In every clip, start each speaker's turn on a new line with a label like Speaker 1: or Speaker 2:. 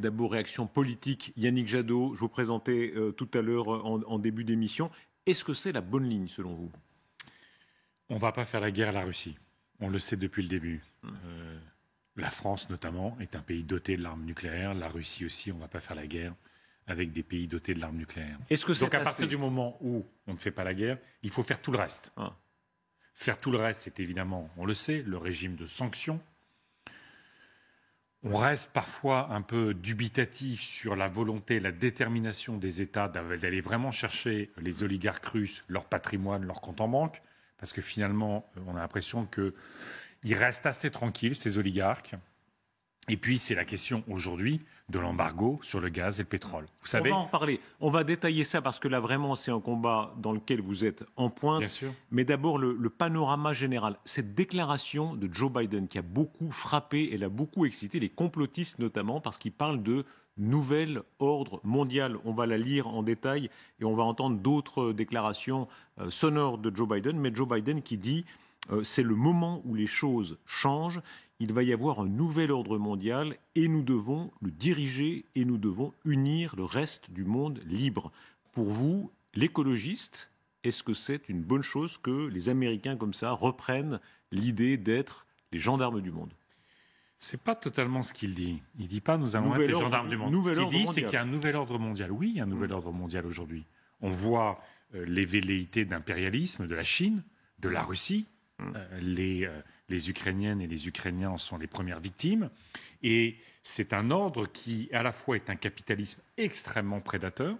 Speaker 1: D'abord, réaction politique. Yannick Jadot, je vous présentais tout à l'heure en début d'émission. Est-ce que c'est la bonne ligne selon vous?
Speaker 2: On ne va pas faire la guerre à la Russie. On le sait depuis le début. La France, notamment, est un pays doté de l'arme nucléaire. La Russie aussi, on ne va pas faire la guerre avec des pays dotés de l'arme nucléaire. Donc à partir du moment où on ne fait pas la guerre, il faut faire tout le reste. Faire tout le reste, c'est évidemment, on le sait, le régime de sanctions. On reste parfois un peu dubitatif sur la volonté, la détermination des États d'aller vraiment chercher les oligarques russes, leur patrimoine, leur compte en banque, parce que finalement, on a l'impression qu'ils restent assez tranquilles, ces oligarques. Et puis, c'est la question aujourd'hui de l'embargo sur le gaz et le pétrole. Vous savez,
Speaker 1: on va en reparler. On va détailler ça parce que là, vraiment, c'est un combat dans lequel vous êtes en pointe.
Speaker 2: Bien sûr.
Speaker 1: Mais d'abord, le panorama général. Cette déclaration de Joe Biden qui a beaucoup frappé, elle a beaucoup excité les complotistes notamment parce qu'il parle de nouvel ordre mondial. On va la lire en détail et on va entendre d'autres déclarations sonores de Joe Biden. Mais Joe Biden qui dit c'est le moment où les choses changent. Il va y avoir un nouvel ordre mondial et nous devons le diriger et nous devons unir le reste du monde libre. Pour vous, l'écologiste, est-ce que c'est une bonne chose que les Américains comme ça reprennent l'idée d'être les gendarmes du monde?
Speaker 2: C'est pas totalement ce qu'il dit. Il dit pas nous allons être les gendarmes du monde. Ce qu'il dit, c'est qu'il y a un nouvel ordre mondial. Oui, il y a un nouvel ordre mondial aujourd'hui. On voit les velléités d'impérialisme de la Chine, de la Russie. Les Ukrainiennes et les Ukrainiens en sont les premières victimes. Et c'est un ordre qui, à la fois, est un capitalisme extrêmement prédateur.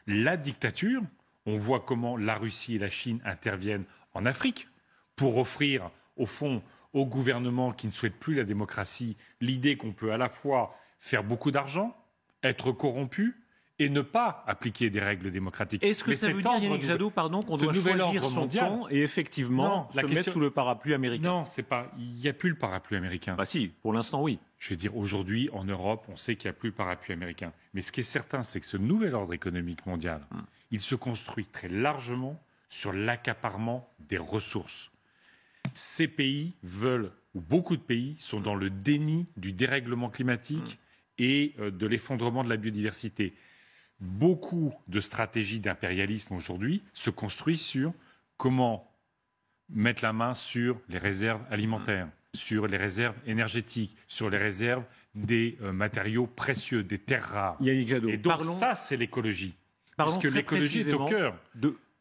Speaker 2: La dictature, on voit comment la Russie et la Chine interviennent en Afrique pour offrir, au fond, aux gouvernements qui ne souhaitent plus la démocratie, l'idée qu'on peut à la fois faire beaucoup d'argent, être corrompu, et ne pas appliquer des règles démocratiques.
Speaker 1: Est-ce que ça veut dire, Yannick Jadot, qu'on doit choisir son camp et effectivement se mettre sous le parapluie américain?
Speaker 2: Non, il n'y a plus le parapluie américain.
Speaker 1: Bah si, pour l'instant, oui.
Speaker 2: Je veux dire, aujourd'hui, en Europe, on sait qu'il n'y a plus le parapluie américain. Mais ce qui est certain, c'est que ce nouvel ordre économique mondial, il se construit très largement sur l'accaparement des ressources. Ces pays veulent, ou beaucoup de pays, sont dans le déni du dérèglement climatique et de l'effondrement de la biodiversité. Beaucoup de stratégies d'impérialisme aujourd'hui se construisent sur comment mettre la main sur les réserves alimentaires, sur les réserves énergétiques, sur les réserves des matériaux précieux, des terres rares.
Speaker 1: Yannick Jadot,
Speaker 2: et donc ça, c'est l'écologie. Parce que l'écologie est au cœur.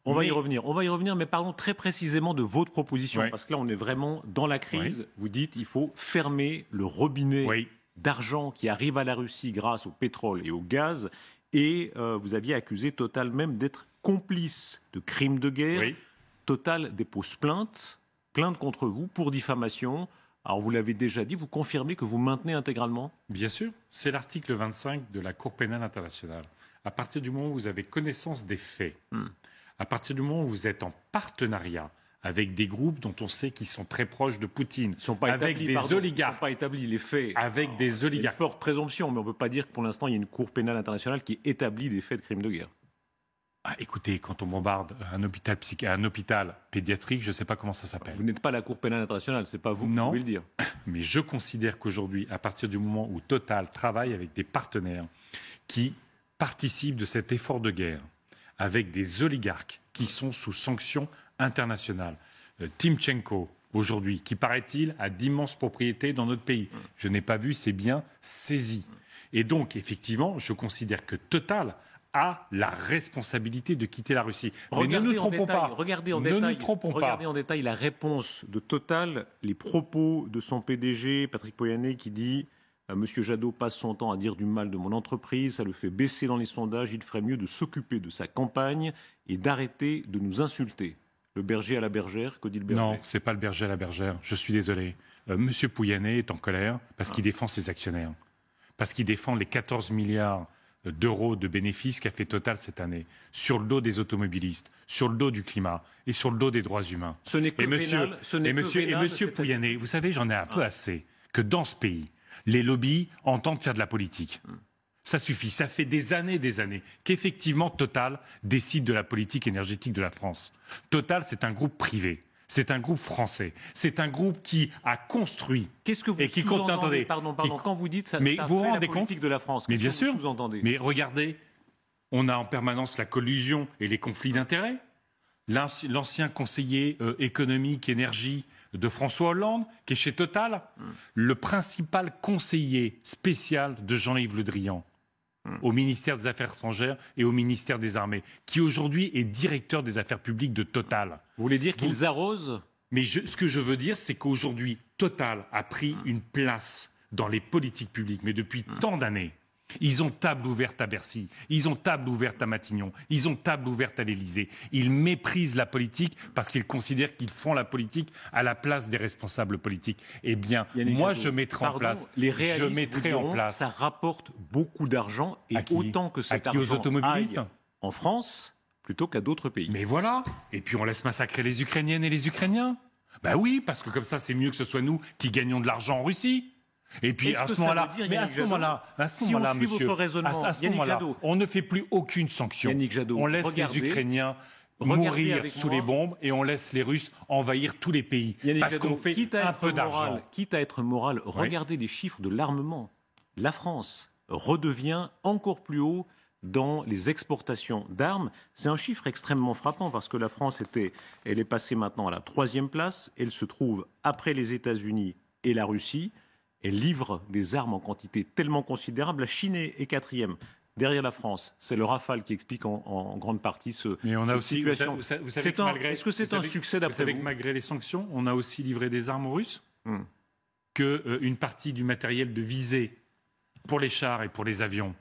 Speaker 1: On va y revenir, mais parlons très précisément de votre proposition, parce que là, on est vraiment dans la crise. Vous dites qu'il faut fermer le robinet d'argent qui arrive à la Russie grâce au pétrole et au gaz. Et vous aviez accusé Total même d'être complice de crimes de guerre. Total dépose plainte contre vous pour diffamation. Alors vous l'avez déjà dit, vous confirmez que vous maintenez intégralement?
Speaker 2: Bien sûr, c'est l'article 25 de la Cour pénale internationale. À partir du moment où vous avez connaissance des faits, à partir du moment où vous êtes en partenariat avec des groupes dont on sait qu'ils sont très proches de Poutine, avec des oligarques.
Speaker 1: Ils ne sont pas établis, les faits.
Speaker 2: Avec des oligarques.
Speaker 1: Il y a une forte présomption, mais on ne peut pas dire que pour l'instant, il y a une Cour pénale internationale qui établit des faits de crimes de guerre.
Speaker 2: Écoutez, quand on bombarde un hôpital pédiatrique, je ne sais pas comment ça s'appelle.
Speaker 1: Vous n'êtes pas la Cour pénale internationale, ce n'est pas vous qui pouvez le dire.
Speaker 2: Mais je considère qu'aujourd'hui, à partir du moment où Total travaille avec des partenaires qui participent de cet effort de guerre, avec des oligarques qui sont sous sanctions internationales. Timchenko, aujourd'hui, qui paraît-il a d'immenses propriétés dans notre pays. Je n'ai pas vu ces biens saisis. Et donc, effectivement, je considère que Total a la responsabilité de quitter la Russie. Mais ne nous trompons pas.
Speaker 1: Regardez en détail la réponse de Total, les propos de son PDG, Patrick Pouyanné, qui dit « Monsieur Jadot passe son temps à dire du mal de mon entreprise, ça le fait baisser dans les sondages, il ferait mieux de s'occuper de sa campagne et d'arrêter de nous insulter. » Le berger à la bergère, que dit le berger?
Speaker 2: Non, c'est pas le berger à la bergère, je suis désolé. Monsieur Pouyanné est en colère parce qu'il défend ses actionnaires, parce qu'il défend les 14 milliards d'euros de bénéfices qu'a fait Total cette année, sur le dos des automobilistes, sur le dos du climat et sur le dos des droits humains.
Speaker 1: Ce n'est que
Speaker 2: Monsieur Pouyanné, vous savez, j'en ai un peu assez que dans ce pays, les lobbies entendent faire de la politique. Ça suffit, ça fait des années qu'effectivement Total décide de la politique énergétique de la France. Total, c'est un groupe privé. C'est un groupe français. C'est un groupe qui a construit.
Speaker 1: Qu'est-ce que vous sous-entendez? Pardon, quand vous dites ça,
Speaker 2: mais
Speaker 1: ça
Speaker 2: vous
Speaker 1: fait
Speaker 2: rendez
Speaker 1: la politique
Speaker 2: compte
Speaker 1: de la France.
Speaker 2: Mais bien sûr.
Speaker 1: Sous-entendez?
Speaker 2: Mais regardez, on a en permanence la collusion et les conflits d'intérêts. L'ancien conseiller économique, énergie de François Hollande, qui est chez Total, le principal conseiller spécial de Jean-Yves Le Drian au ministère des Affaires étrangères et au ministère des Armées, qui aujourd'hui est directeur des affaires publiques de Total.
Speaker 1: Vous voulez dire qu'ils arrosent?
Speaker 2: Mais ce que je veux dire, c'est qu'aujourd'hui, Total a pris une place dans les politiques publiques, mais depuis tant d'années. Ils ont table ouverte à Bercy, ils ont table ouverte à Matignon, ils ont table ouverte à l'Élysée. Ils méprisent la politique parce qu'ils considèrent qu'ils font la politique à la place des responsables politiques. Eh bien, moi, je mettrai en place.
Speaker 1: Les réalistes vous diront, ça rapporte beaucoup d'argent et autant que cet argent
Speaker 2: aux automobilistes
Speaker 1: aille en France plutôt qu'à d'autres pays.
Speaker 2: Mais voilà. Et puis on laisse massacrer les Ukrainiennes et les Ukrainiens. Ben oui, parce que comme ça, c'est mieux que ce soit nous qui gagnons de l'argent en Russie. Et puis à ce moment-là, monsieur, on ne fait plus aucune sanction. On laisse les Ukrainiens mourir sous les bombes et on laisse les Russes envahir tous les pays. Parce qu'on fait un peu d'argent.
Speaker 1: Quitte à être moral, regardez les chiffres de l'armement. La France redevient encore plus haut dans les exportations d'armes. C'est un chiffre extrêmement frappant parce que la France elle est passée maintenant à la 3e place. Elle se trouve après les États-Unis et la Russie. Elle livre des armes en quantité tellement considérable. La Chine est 4e. Derrière la France, c'est le Rafale qui explique en grande partie
Speaker 2: Mais on a aussi,
Speaker 1: situation.
Speaker 2: Vous savez
Speaker 1: est-ce que c'est un succès d'après vous?
Speaker 2: Vous savez que malgré les sanctions, on a aussi livré des armes aux Russes, qu'une partie du matériel de visée pour les chars et pour les avions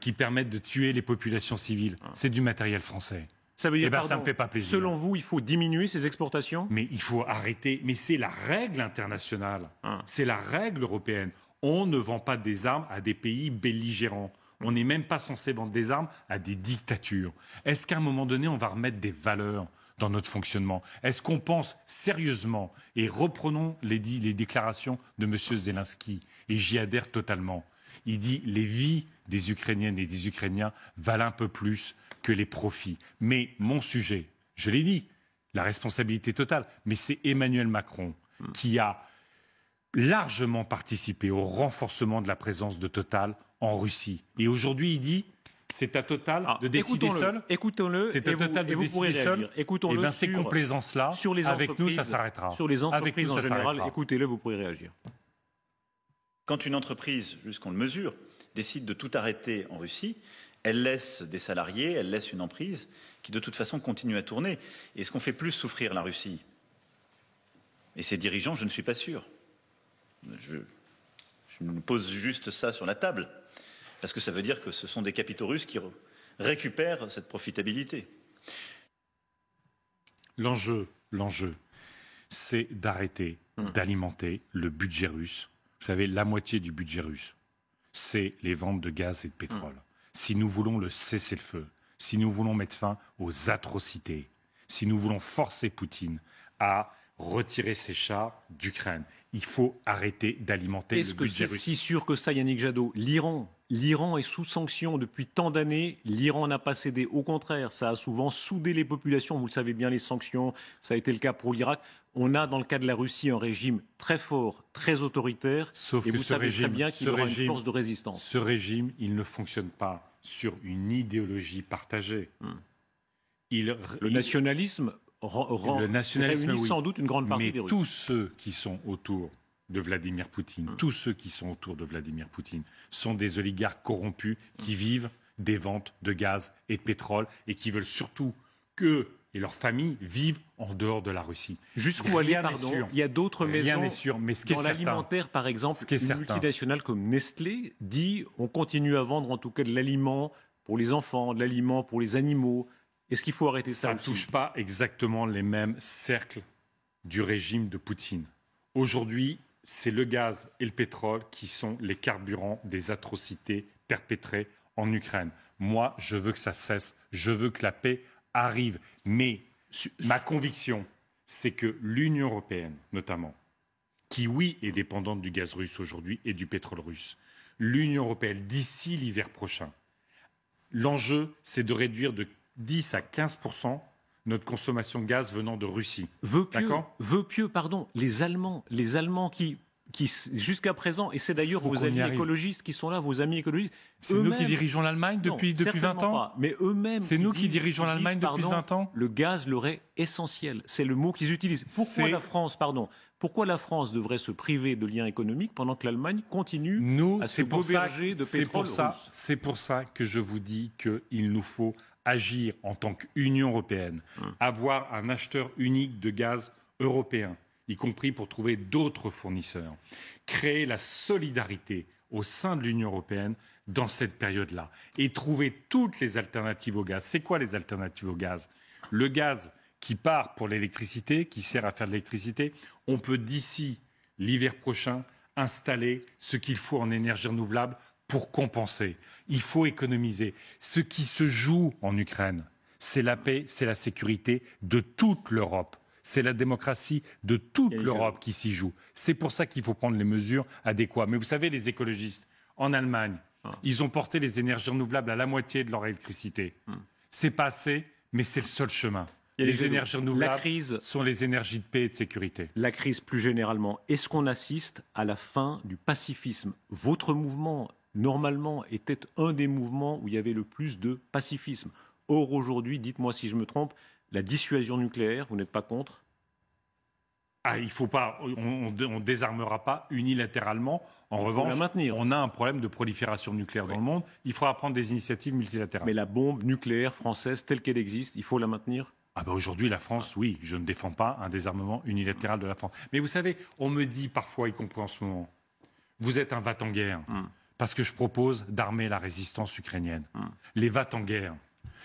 Speaker 2: qui permettent de tuer les populations civiles, c'est du matériel français.
Speaker 1: Ça veut dire,
Speaker 2: ça ne me fait pas plaisir.
Speaker 1: Selon vous, il faut diminuer ces exportations?
Speaker 2: Mais il faut arrêter. Mais c'est la règle internationale. C'est la règle européenne. On ne vend pas des armes à des pays belligérants. On n'est même pas censé vendre des armes à des dictatures. Est-ce qu'à un moment donné, on va remettre des valeurs dans notre fonctionnement? Est-ce qu'on pense sérieusement, et reprenons les déclarations de M. Zelensky, et j'y adhère totalement. Il dit les vies des Ukrainiennes et des Ukrainiens valent un peu plus que les profits. Mais mon sujet, je l'ai dit, la responsabilité totale, mais c'est Emmanuel Macron qui a largement participé au renforcement de la présence de Total en Russie. Et aujourd'hui, il dit, c'est à Total de décider seul.
Speaker 1: Écoutons-le.
Speaker 2: C'est à Total de décider seul.
Speaker 1: Écoutons-le.
Speaker 2: Et bien ces complaisances-là, avec nous, ça s'arrêtera.
Speaker 1: Sur les entreprises en général, écoutez-le, vous pourrez réagir.
Speaker 3: Quand une entreprise, jusqu'on le mesure, décide de tout arrêter en Russie, elle laisse des salariés, elle laisse une emprise qui de toute façon continue à tourner. Est-ce qu'on fait plus souffrir la Russie et ses dirigeants? Je ne suis pas sûr. Je nous pose juste ça sur la table, parce que ça veut dire que ce sont des capitaux russes qui récupèrent cette profitabilité.
Speaker 2: L'enjeu, c'est d'arrêter d'alimenter le budget russe. Vous savez, la moitié du budget russe, c'est les ventes de gaz et de pétrole. Si nous voulons le cessez-le-feu, si nous voulons mettre fin aux atrocités, si nous voulons forcer Poutine à retirer ses chars d'Ukraine, il faut arrêter d'alimenter le budget russe.
Speaker 1: Est-ce que c'est si sûr que ça, Yannick Jadot? L'Iran est sous sanction depuis tant d'années. L'Iran n'a pas cédé. Au contraire, ça a souvent soudé les populations. Vous le savez bien, les sanctions, ça a été le cas pour l'Irak. On a, dans le cas de la Russie, un régime très fort, très autoritaire.
Speaker 2: Sauf
Speaker 1: et
Speaker 2: que
Speaker 1: vous savez très bien qu'il y aura une force de résistance.
Speaker 2: Ce régime, il ne fonctionne pas sur une idéologie partagée.
Speaker 1: Le nationalisme réunit sans doute une grande partie des Russes.
Speaker 2: Mais tous ceux qui sont autour de Vladimir Poutine, tous ceux qui sont autour de Vladimir Poutine sont des oligarques corrompus qui vivent des ventes de gaz et de pétrole et qui veulent surtout qu'eux et leurs familles vivent en dehors de la Russie.
Speaker 1: Jusqu'où aller, pardon, il y a d'autres maisons.
Speaker 2: Rien n'est sûr, mais ce qui est
Speaker 1: dans l'alimentaire, par exemple, une multinationale comme Nestlé dit on continue à vendre en tout cas de l'aliment pour les enfants, de l'aliment pour les animaux. Est-ce qu'il faut arrêter ça?
Speaker 2: Ça ne touche pas exactement les mêmes cercles du régime de Poutine. Aujourd'hui, c'est le gaz et le pétrole qui sont les carburants des atrocités perpétrées en Ukraine. Moi, je veux que ça cesse, je veux que la paix arrive. Mais ma conviction, c'est que l'Union européenne, notamment, qui, oui, est dépendante du gaz russe aujourd'hui et du pétrole russe, l'Union européenne, d'ici l'hiver prochain, l'enjeu, c'est de réduire de 10 à 15% notre consommation de gaz venant de Russie.
Speaker 1: Vœu pieux, pardon, les Allemands qui jusqu'à présent, et c'est d'ailleurs vos amis écologistes qui sont là, vos amis écologistes.
Speaker 2: C'est nous qui dirigeons l'Allemagne depuis 20 ans
Speaker 1: pas, mais eux-mêmes.
Speaker 2: C'est nous qui dirigeons l'Allemagne depuis 20 ans.
Speaker 1: Le gaz leur est essentiel. C'est le mot qu'ils utilisent. Pourquoi la France devrait se priver de liens économiques pendant que l'Allemagne continue à se goberger de pétrole russe?
Speaker 2: C'est pour ça que je vous dis qu'il nous faut agir en tant qu'Union européenne, avoir un acheteur unique de gaz européen, y compris pour trouver d'autres fournisseurs, créer la solidarité au sein de l'Union européenne dans cette période-là et trouver toutes les alternatives au gaz. C'est quoi les alternatives au gaz? Le gaz qui part pour l'électricité, qui sert à faire de l'électricité, on peut d'ici l'hiver prochain installer ce qu'il faut en énergie renouvelable pour compenser. Il faut économiser. Ce qui se joue en Ukraine, c'est la paix, c'est la sécurité de toute l'Europe. C'est la démocratie de toute l'Europe qui s'y joue. C'est pour ça qu'il faut prendre les mesures adéquates. Mais vous savez, les écologistes, en Allemagne, ils ont porté les énergies renouvelables à la moitié de leur électricité. C'est pas assez, mais c'est le seul chemin. Les énergies renouvelables sont les énergies de paix et de sécurité.
Speaker 1: La crise, plus généralement, est-ce qu'on assiste à la fin du pacifisme? Votre mouvement, normalement, était un des mouvements où il y avait le plus de pacifisme. Or, aujourd'hui, dites-moi si je me trompe, la dissuasion nucléaire, vous n'êtes pas contre?
Speaker 2: Il faut pas, on désarmera pas unilatéralement. En revanche, on a un problème de prolifération nucléaire dans le monde. Il faudra prendre des initiatives multilatérales.
Speaker 1: Mais la bombe nucléaire française, telle qu'elle existe, il faut la maintenir?
Speaker 2: Aujourd'hui, la France, oui, je ne défends pas un désarmement unilatéral de la France. Mais vous savez, on me dit parfois, y compris en ce moment, vous êtes un va-t-en-guerre, parce que je propose d'armer la résistance ukrainienne. Les va-t-en-guerre,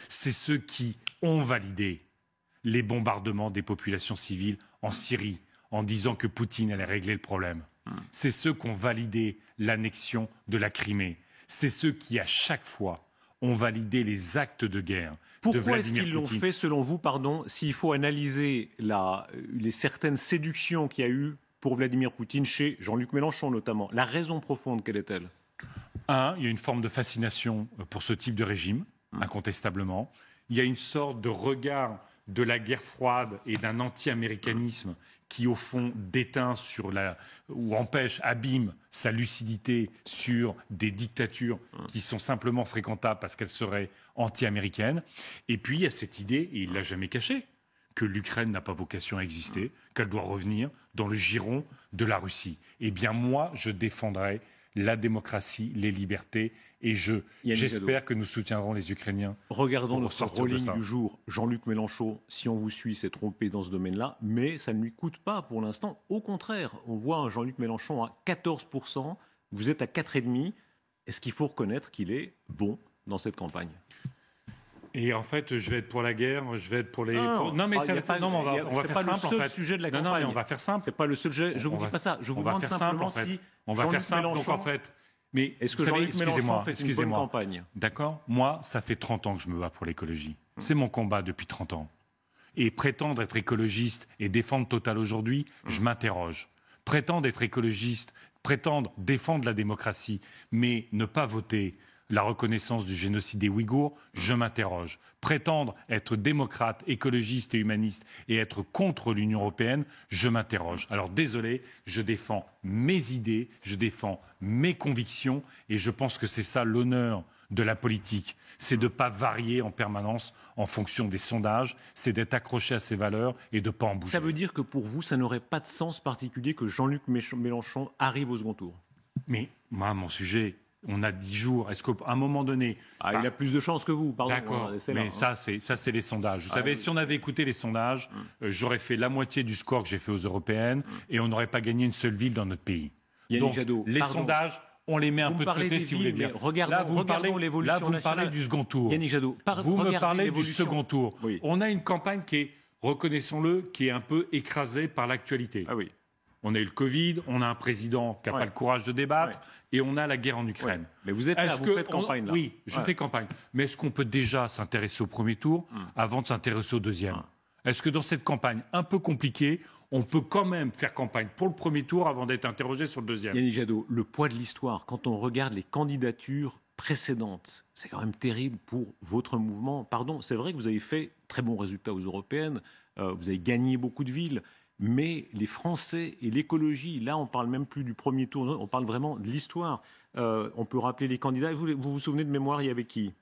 Speaker 2: c'est ceux qui ont validé les bombardements des populations civiles en Syrie, en disant que Poutine allait régler le problème. C'est ceux qui ont validé l'annexion de la Crimée. C'est ceux qui, à chaque fois, ont validé les actes de guerre.
Speaker 1: Pourquoi est-ce qu'ils l'ont fait, selon vous, s'il faut analyser les certaines séductions qu'il y a eu pour Vladimir Poutine chez Jean-Luc Mélenchon notamment? La raison profonde, quelle est-elle?
Speaker 2: Il y a une forme de fascination pour ce type de régime, incontestablement. Il y a une sorte de regard de la guerre froide et d'un anti-américanisme qui, au fond, déteint ou empêche, abîme sa lucidité sur des dictatures qui sont simplement fréquentables parce qu'elles seraient anti-américaines. Et puis, il y a cette idée, et il ne l'a jamais caché, que l'Ukraine n'a pas vocation à exister, qu'elle doit revenir dans le giron de la Russie. Eh bien, moi, je défendrai la démocratie, les libertés, et j'espère que nous soutiendrons les Ukrainiens.
Speaker 1: Regardons notre rolling du jour. Jean-Luc Mélenchon, si on vous suit, s'est trompé dans ce domaine-là, mais ça ne lui coûte pas pour l'instant. Au contraire, on voit un Jean-Luc Mélenchon à 14%, vous êtes à 4,5%. Est-ce qu'il faut reconnaître qu'il est bon dans cette campagne?
Speaker 2: Et en fait, je vais être pour la guerre, je vais être pour les... Non, mais on va faire simple, en fait.
Speaker 1: C'est pas le seul sujet de la campagne.
Speaker 2: Non, mais on va faire simple.
Speaker 1: C'est pas le seul sujet. Je vous dis pas ça. Je vous demande simplement si
Speaker 2: on va faire simple, donc en fait... Mais
Speaker 1: est-ce que Jean-Luc Mélenchon fait une bonne campagne?
Speaker 2: D'accord. Moi, ça fait 30 ans que je me bats pour l'écologie. C'est mon combat depuis 30 ans. Et prétendre être écologiste et défendre Total aujourd'hui, je m'interroge. Prétendre être écologiste, prétendre défendre la démocratie, mais ne pas voter la reconnaissance du génocide des Ouïghours, je m'interroge. Prétendre être démocrate, écologiste et humaniste et être contre l'Union européenne, je m'interroge. Alors désolé, je défends mes idées, je défends mes convictions et je pense que c'est ça l'honneur de la politique. C'est de ne pas varier en permanence en fonction des sondages, c'est d'être accroché à ses valeurs et de ne pas en bouger.
Speaker 1: Ça veut dire que pour vous, ça n'aurait pas de sens particulier que Jean-Luc Mélenchon arrive au second tour?
Speaker 2: Mais moi, mon sujet... On a 10 jours. Est-ce qu'à un moment donné...
Speaker 1: il a plus de chances que vous, pardon.
Speaker 2: D'accord, mais ça, c'est les sondages. Vous savez, si on avait écouté les sondages, j'aurais fait la moitié du score que j'ai fait aux européennes et on n'aurait pas gagné une seule ville dans notre pays.
Speaker 1: Yannick
Speaker 2: Donc,
Speaker 1: Jadot,
Speaker 2: les sondages, on les met un peu de côté, si vous voulez bien.
Speaker 1: Là, vous me
Speaker 2: parlez du second tour.
Speaker 1: Yannick Jadot,
Speaker 2: vous me parlez du second tour.
Speaker 1: Oui.
Speaker 2: On a une campagne qui est, reconnaissons-le, qui est un peu écrasée par l'actualité.
Speaker 1: Ah oui.
Speaker 2: On a eu le Covid, on a un président qui n'a pas le courage de débattre, et on a la guerre en Ukraine.
Speaker 1: Mais vous êtes là, vous faites campagne là.
Speaker 2: Oui, je fais campagne. Mais est-ce qu'on peut déjà s'intéresser au premier tour avant de s'intéresser au deuxième? Est-ce que dans cette campagne un peu compliquée, on peut quand même faire campagne pour le premier tour avant d'être interrogé sur le deuxième?
Speaker 1: Yannick Jadot, le poids de l'histoire, quand on regarde les candidatures précédentes, c'est quand même terrible pour votre mouvement. Pardon, c'est vrai que vous avez fait très bons résultats aux européennes, vous avez gagné beaucoup de villes, mais les Français et l'écologie, là on ne parle même plus du premier tour, on parle vraiment de l'histoire. On peut rappeler les candidats. Vous souvenez de mémoire, il y avait qui?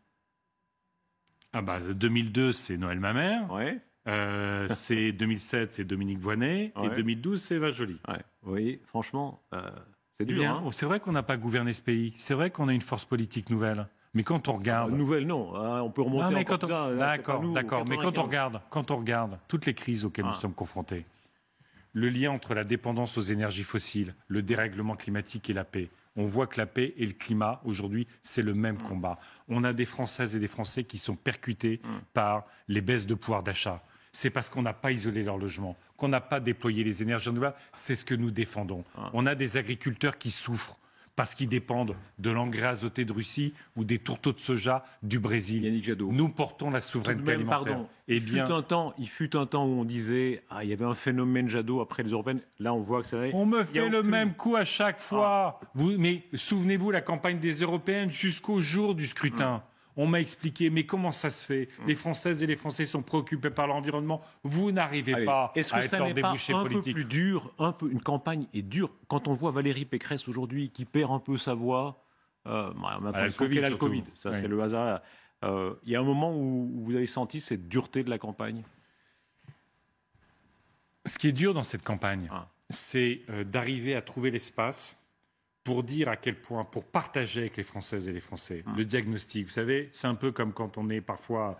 Speaker 2: 2002, c'est Noël Mamère.
Speaker 1: Ouais.
Speaker 2: C'est 2007, c'est Dominique Voynet. Ouais. Et 2012, c'est Eva Joly.
Speaker 1: Ouais. Oui, franchement, c'est dur. Hein.
Speaker 2: C'est vrai qu'on n'a pas gouverné ce pays. C'est vrai qu'on a une force politique nouvelle. Mais quand on regarde...
Speaker 1: Nouvelle, non. On peut remonter
Speaker 2: encore. D'accord. Mais quand on regarde toutes les crises auxquelles nous sommes confrontés, le lien entre la dépendance aux énergies fossiles, le dérèglement climatique et la paix, on voit que la paix et le climat, aujourd'hui, c'est le même combat. On a des Françaises et des Français qui sont percutés par les baisses de pouvoir d'achat. C'est parce qu'on n'a pas isolé leur logement, qu'on n'a pas déployé les énergies renouvelables. C'est ce que nous défendons. On a des agriculteurs qui souffrent parce qu'ils dépendent de l'engrais azoté de Russie ou des tourteaux de soja du Brésil.
Speaker 1: Yannick Jadot.
Speaker 2: Nous portons la souveraineté alimentaire.
Speaker 1: Pardon. Il fut un temps où on disait il y avait un phénomène Jadot après les européennes. Là, on voit que c'est vrai.
Speaker 2: On me fait le même coup à chaque fois. Mais souvenez-vous, la campagne des européennes jusqu'au jour du scrutin. On m'a expliqué, mais comment ça se fait? Les Françaises et les Français sont préoccupés par l'environnement. Vous n'arrivez pas à être leur débouché politique.
Speaker 1: Est-ce que ça n'est pas un peu plus dur, une campagne est dure? Quand on voit Valérie Pécresse aujourd'hui qui perd un peu sa voix, on a le Covid, ça c'est le hasard. Il y a un moment où vous avez senti cette dureté de la campagne?
Speaker 2: Ce qui est dur dans cette campagne, c'est d'arriver à trouver l'espace pour dire à quel point, pour partager avec les Françaises et les Français le diagnostic. Vous savez, c'est un peu comme quand on est parfois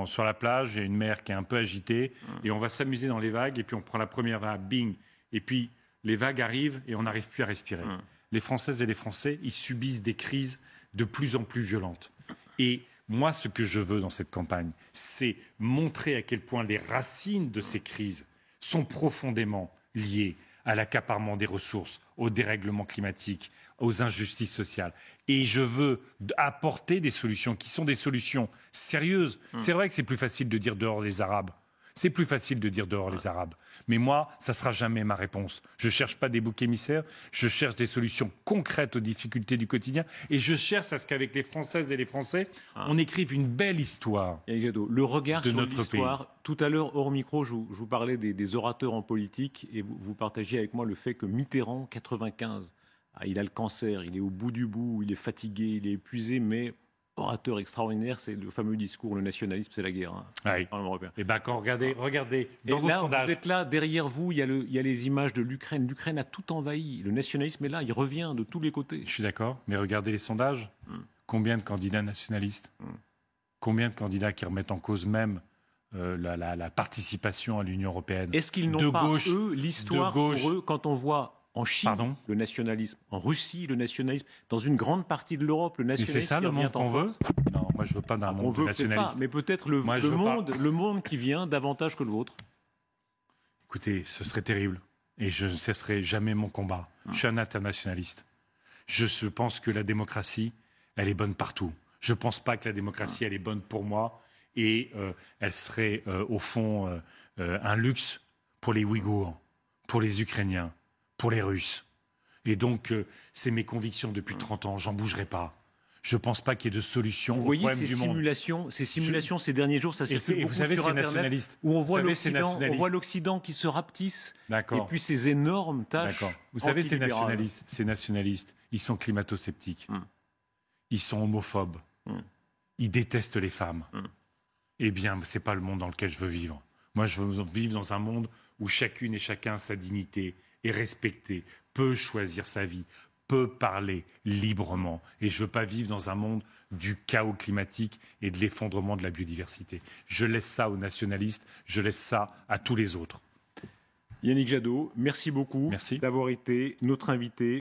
Speaker 2: sur la plage, il y a une mer qui est un peu agitée, et on va s'amuser dans les vagues, et puis on prend la première vague, bing, et puis les vagues arrivent et on n'arrive plus à respirer. Les Françaises et les Français, ils subissent des crises de plus en plus violentes. Et moi, ce que je veux dans cette campagne, c'est montrer à quel point les racines de ces crises sont profondément liées à l'accaparement des ressources, au dérèglement climatique, aux injustices sociales. Et je veux apporter des solutions qui sont des solutions sérieuses. C'est vrai que c'est plus facile de dire dehors les Arabes. C'est plus facile de dire dehors les Arabes. Mais moi, ça ne sera jamais ma réponse. Je ne cherche pas des boucs émissaires, je cherche des solutions concrètes aux difficultés du quotidien et je cherche à ce qu'avec les Françaises et les Français, on écrive une belle histoire.
Speaker 1: Le regard
Speaker 2: de
Speaker 1: sur
Speaker 2: notre
Speaker 1: l'histoire.
Speaker 2: pays.
Speaker 1: Tout à l'heure, hors micro, je vous parlais des orateurs en politique et vous partagiez avec moi le fait que Mitterrand, 95, il a le cancer, il est au bout du bout, il est fatigué, il est épuisé, mais... orateur extraordinaire, c'est le fameux discours, le nationalisme, c'est la guerre.
Speaker 2: Et quand regardez dans vos sondages.
Speaker 1: Vous êtes là, derrière vous, il y a les images de l'Ukraine. L'Ukraine a tout envahi. Le nationalisme est là, il revient de tous les côtés.
Speaker 2: Je suis d'accord, mais regardez les sondages. Combien de candidats nationalistes? Combien de candidats qui remettent en cause même la participation à l'Union européenne?
Speaker 1: Est-ce qu'ils n'ont pas, eux, l'histoire pour eux, quand on voit en Chine, le nationalisme, en Russie, le nationalisme, dans une grande partie de l'Europe, le nationalisme.
Speaker 2: Mais c'est ça le monde qu'on veut? Non, moi je veux pas d'un monde nationaliste.
Speaker 1: Pas, mais peut-être le monde qui vient davantage que le vôtre.
Speaker 2: Écoutez, ce serait terrible. Et je ne cesserai jamais mon combat. Je suis un internationaliste. Je pense que la démocratie, elle est bonne partout. Je ne pense pas que la démocratie, elle est bonne pour moi. Et elle serait, au fond, un luxe pour les Ouïghours, pour les Ukrainiens, pour les Russes. Et donc, c'est mes convictions depuis 30 ans. J'en bougerai pas. Je ne pense pas qu'il y ait de solution au problème du monde.
Speaker 1: Ces simulations, ces derniers jours, ça circule beaucoup sur Internet, où on voit l'Occident qui se rapetisse, et puis ces énormes tâches.
Speaker 2: Vous savez, ces nationalistes, ils sont climato-sceptiques. Ils sont homophobes. Ils détestent les femmes. Eh bien, ce n'est pas le monde dans lequel je veux vivre. Moi, je veux vivre dans un monde où chacune et chacun a sa dignité, est respecté, peut choisir sa vie, peut parler librement. Et je ne veux pas vivre dans un monde du chaos climatique et de l'effondrement de la biodiversité. Je laisse ça aux nationalistes, je laisse ça à tous les autres.
Speaker 1: Yannick Jadot, merci beaucoup d'avoir été notre invité.